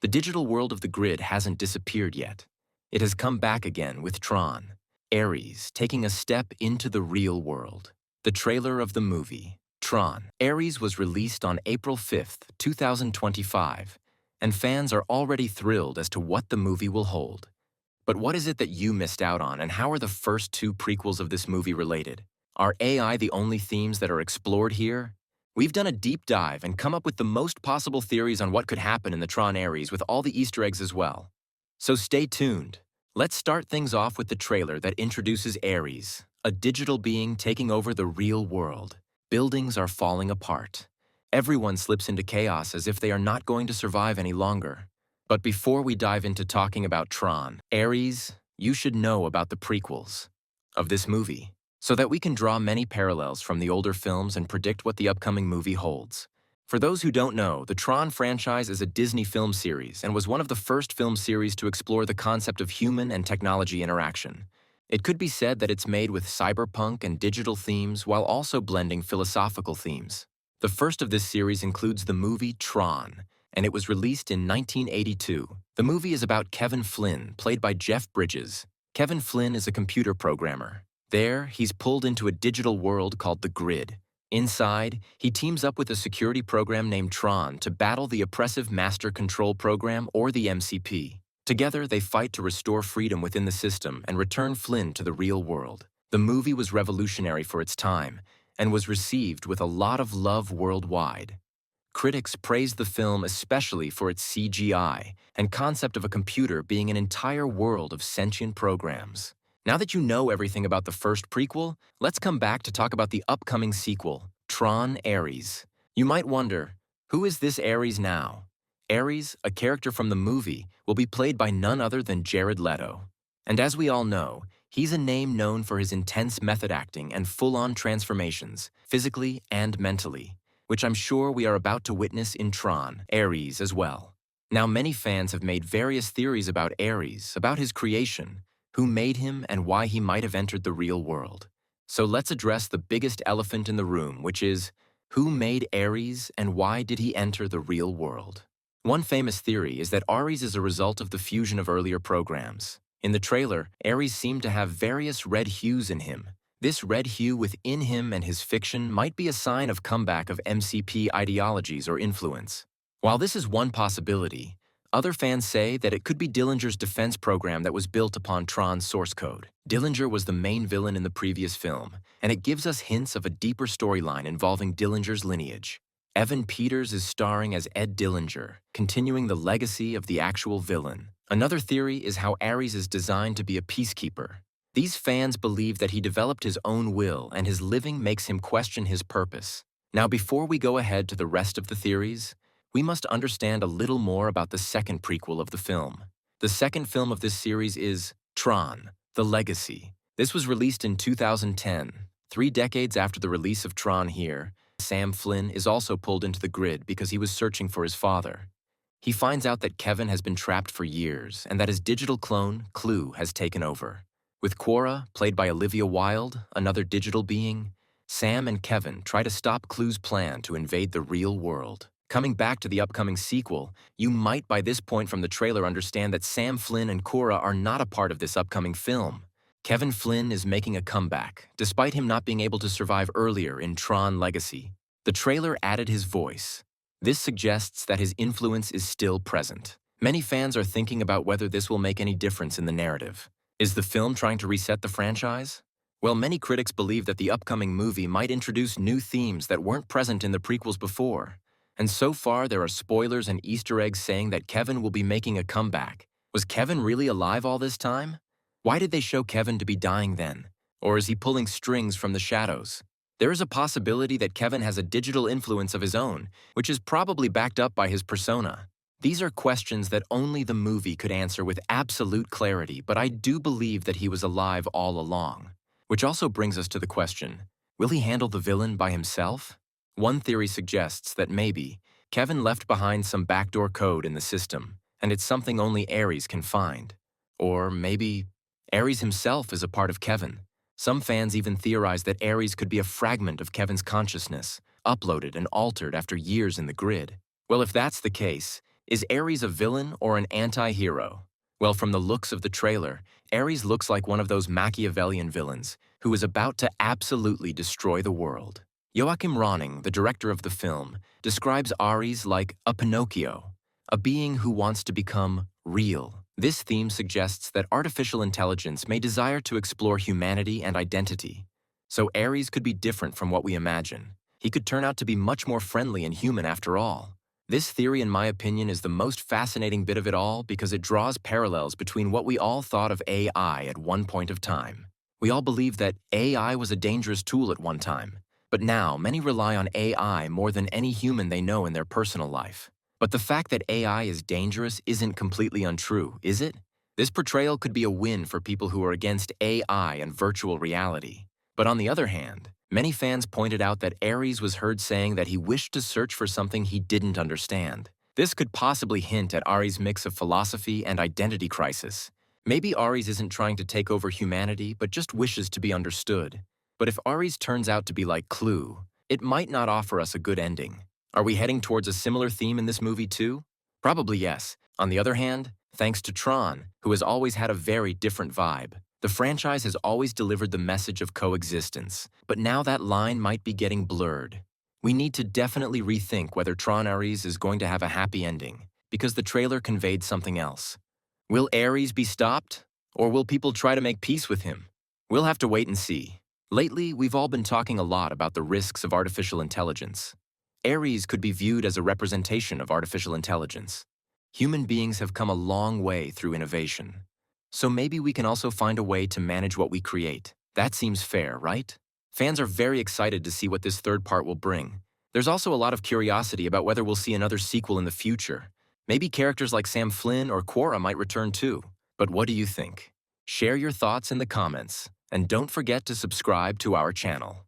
The digital world of the grid hasn't disappeared yet. It has come back again with TRON, Aries, taking a step into the real world. The trailer of the movie, TRON Ares, was released on April 5th, 2025, and fans are already thrilled as to what the movie will hold. But what is it that you missed out on, and how are the first two prequels of this movie related? Are AI the only themes that are explored here? We've done a deep dive and come up with the most possible theories on what could happen in the TRON Ares, with all the Easter eggs as well. So stay tuned. Let's start things off with the trailer that introduces Aries, a digital being taking over the real world. Buildings are falling apart. Everyone slips into chaos as if they are not going to survive any longer. But before we dive into talking about TRON Ares, you should know about the prequels of this movie, so that we can draw many parallels from the older films and predict what the upcoming movie holds. For those who don't know, the TRON franchise is a Disney film series and was one of the first film series to explore the concept of human and technology interaction. It could be said that it's made with cyberpunk and digital themes while also blending philosophical themes. The first of this series includes the movie TRON, and it was released in 1982. The movie is about Kevin Flynn, played by Jeff Bridges. Kevin Flynn is a computer programmer. There, he's pulled into a digital world called the Grid. Inside, he teams up with a security program named TRON to battle the oppressive Master Control Program, or the MCP. Together, they fight to restore freedom within the system and return Flynn to the real world. The movie was revolutionary for its time and was received with a lot of love worldwide. Critics praised the film especially for its CGI and concept of a computer being an entire world of sentient programs. Now that you know everything about the first prequel, let's come back to talk about the upcoming sequel, TRON Ares. You might wonder, who is this Ares now? Ares, a character from the movie, will be played by none other than Jared Leto. And as we all know, he's a name known for his intense method acting and full-on transformations, physically and mentally, which I'm sure we are about to witness in TRON Ares as well. Now, many fans have made various theories about Ares, about his creation, who made him, and why he might have entered the real world. So let's address the biggest elephant in the room, which is, who made Ares and why did he enter the real world? One famous theory is that Ares is a result of the fusion of earlier programs. In the trailer, Ares seemed to have various red hues in him. This red hue within him and his fiction might be a sign of comeback of MCP ideologies or influence. While this is one possibility, other fans say that it could be Dillinger's defense program that was built upon TRON's source code. Dillinger was the main villain in the previous film, and it gives us hints of a deeper storyline involving Dillinger's lineage. Evan Peters is starring as Ed Dillinger, continuing the legacy of the actual villain. Another theory is how Ares is designed to be a peacekeeper. These fans believe that he developed his own will and his living makes him question his purpose. Now, before we go ahead to the rest of the theories, we must understand a little more about the second prequel of the film. The second film of this series is TRON, The Legacy. This was released in 2010, 3 decades after the release of TRON here. Sam Flynn is also pulled into the grid because he was searching for his father. He finds out that Kevin has been trapped for years and that his digital clone, Clue, has taken over. With Quora, played by Olivia Wilde, another digital being, Sam and Kevin try to stop Clue's plan to invade the real world. Coming back to the upcoming sequel, you might by this point from the trailer understand that Sam Flynn and Quora are not a part of this upcoming film. Kevin Flynn is making a comeback, despite him not being able to survive earlier in TRON Legacy. The trailer added his voice. This suggests that his influence is still present. Many fans are thinking about whether this will make any difference in the narrative. Is the film trying to reset the franchise? Well, many critics believe that the upcoming movie might introduce new themes that weren't present in the prequels before. And so far, there are spoilers and Easter eggs saying that Kevin will be making a comeback. Was Kevin really alive all this time? Why did they show Kevin to be dying then? Or is he pulling strings from the shadows? There is a possibility that Kevin has a digital influence of his own, which is probably backed up by his persona. These are questions that only the movie could answer with absolute clarity, but I do believe that he was alive all along. Which also brings us to the question, will he handle the villain by himself? One theory suggests that maybe Kevin left behind some backdoor code in the system, and it's something only Ares can find. Or maybe Ares himself is a part of Kevin. Some fans even theorize that Ares could be a fragment of Kevin's consciousness, uploaded and altered after years in the grid. Well, if that's the case, Is Aries a villain or an anti-hero? Well, from the looks of the trailer, Aries looks like one of those Machiavellian villains who is about to absolutely destroy the world. Joachim Ronning, the director of the film, describes Aries like a Pinocchio, a being who wants to become real. This theme suggests that artificial intelligence may desire to explore humanity and identity. So Aries could be different from what we imagine. He could turn out to be much more friendly and human after all. This theory, in my opinion, is the most fascinating bit of it all because it draws parallels between what we all thought of AI at one point of time. We all believed that AI was a dangerous tool at one time, but now many rely on AI more than any human they know in their personal life. But the fact that AI is dangerous isn't completely untrue, is it? This portrayal could be a win for people who are against AI and virtual reality. But on the other hand, many fans pointed out that Aries was heard saying that he wished to search for something he didn't understand. This could possibly hint at Aries' mix of philosophy and identity crisis. Maybe Aries isn't trying to take over humanity, but just wishes to be understood. But if Aries turns out to be like Clue, it might not offer us a good ending. Are we heading towards a similar theme in this movie too? Probably yes. On the other hand, thanks to Tron, who has always had a very different vibe, the franchise has always delivered the message of coexistence, but now that line might be getting blurred. We need to definitely rethink whether Tron Ares is going to have a happy ending, because the trailer conveyed something else. Will Ares be stopped, or will people try to make peace with him? We'll have to wait and see. Lately, we've all been talking a lot about the risks of artificial intelligence. Ares could be viewed as a representation of artificial intelligence. Human beings have come a long way through innovation. So maybe we can also find a way to manage what we create. That seems fair, right? Fans are very excited to see what this third part will bring. There's also a lot of curiosity about whether we'll see another sequel in the future. Maybe characters like Sam Flynn or Quora might return too. But what do you think? Share your thoughts in the comments, and don't forget to subscribe to our channel.